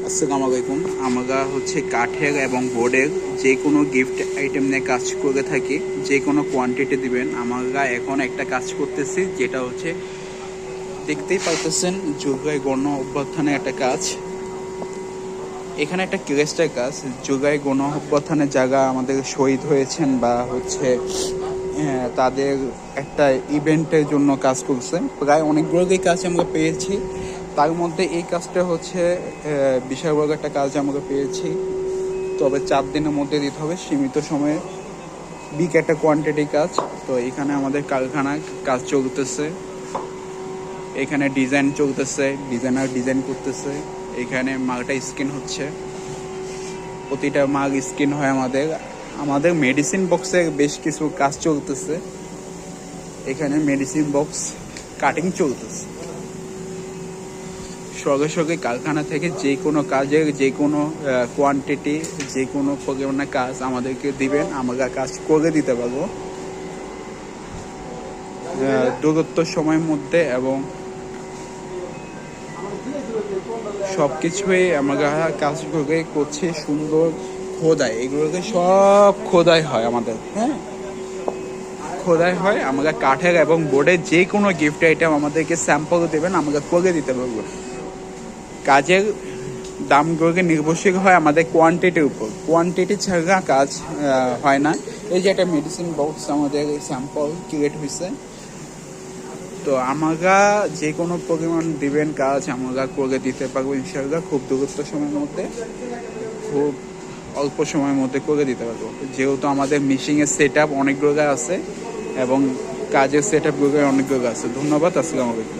আসসালামু আলাইকুম। আমরা হচ্ছে কাঠের এবং বোর্ডের যে কোনো গিফট আইটেম নিয়ে কাজ করে থাকি। যে কোনো কোয়ান্টিটি দিবেন। আমরা এখন একটা কাজ করতেছি, যেটা হচ্ছে দেখতেই পারতেছেন জুলাই গণ অভ্যুত্থানের একটা কাজ। এখানে একটা ক্রেস্টের কাজ। জুলাই গণ অভ্যুত্থানের জায়গা আমাদের শহীদ হয়েছেন বা হচ্ছে তাদের একটা ইভেন্টের জন্য কাজ করছে। প্রায় অনেকগুলোই কাজ আমরা পেয়েছি। তার মধ্যে এই কাজটা হচ্ছে বিশাল বড় একটা কাজ আমরা পেয়েছি। তবে 4 দিনের মধ্যে দিতে হবে, সীমিত সময়ে, বিগ একটা কোয়ান্টিটি কাজ। তো এখানে আমাদের কারখানায় কাজ চলতেছে, এখানে ডিজাইন চলতেছে, ডিজাইনার ডিজাইন করতেছে। এখানে মালটা স্কিন হচ্ছে, প্রতিটা মাল স্কিন হয় আমাদের মেডিসিন বক্সে বেশ কিছু কাজ চলতেছে। এখানে মেডিসিন বক্স কাটিং চলতেছে। সঙ্গে সঙ্গে কারখানা থেকে যে কোনো কাজের যে কোনো কোয়ান্টিটি, যে কোনো পরিমাণে কাজ আমাদেরকে দিবেন, আমরা কাজ করে দিতে পারবো দূরত্ব সময়ের মধ্যে। এবং সব কিছুই আমরা কাজ করে করছি সুন্দর। খোদাই, এগুলোকে সব খোদাই হয় আমাদের, হ্যাঁ, খোদাই হয়। আমরা কাঠের এবং বোর্ডের যে কোনো গিফট আইটেম আমাদেরকে স্যাম্পল দেবেন, আমরা করে দিতে পারবো। কাজের দামগুলোকে নির্ভরশীল হয় আমাদের কোয়ান্টিটির উপর। কোয়ান্টিটি ছাড়া কাজ হয় না। এই যে একটা মেডিসিন বক্স আমাদের স্যাম্পল ক্রিয়েট হয়েছে, তো আমরা যে কোনো পরিমাণ দিবেন কাজ আমরা করে দিতে পারবো ইনশাআল্লাহ। খুব দূরত্ব সময়ের মধ্যে, খুব অল্প সময়ের মধ্যে করে দিতে পারবো। যেহেতু আমাদের মেশিনের সেট আপ অনেকগুলো আছে এবং কাজের সেট আপগুলো অনেকগুলো আছে। ধন্যবাদ। আসসালামু আলাইকুম।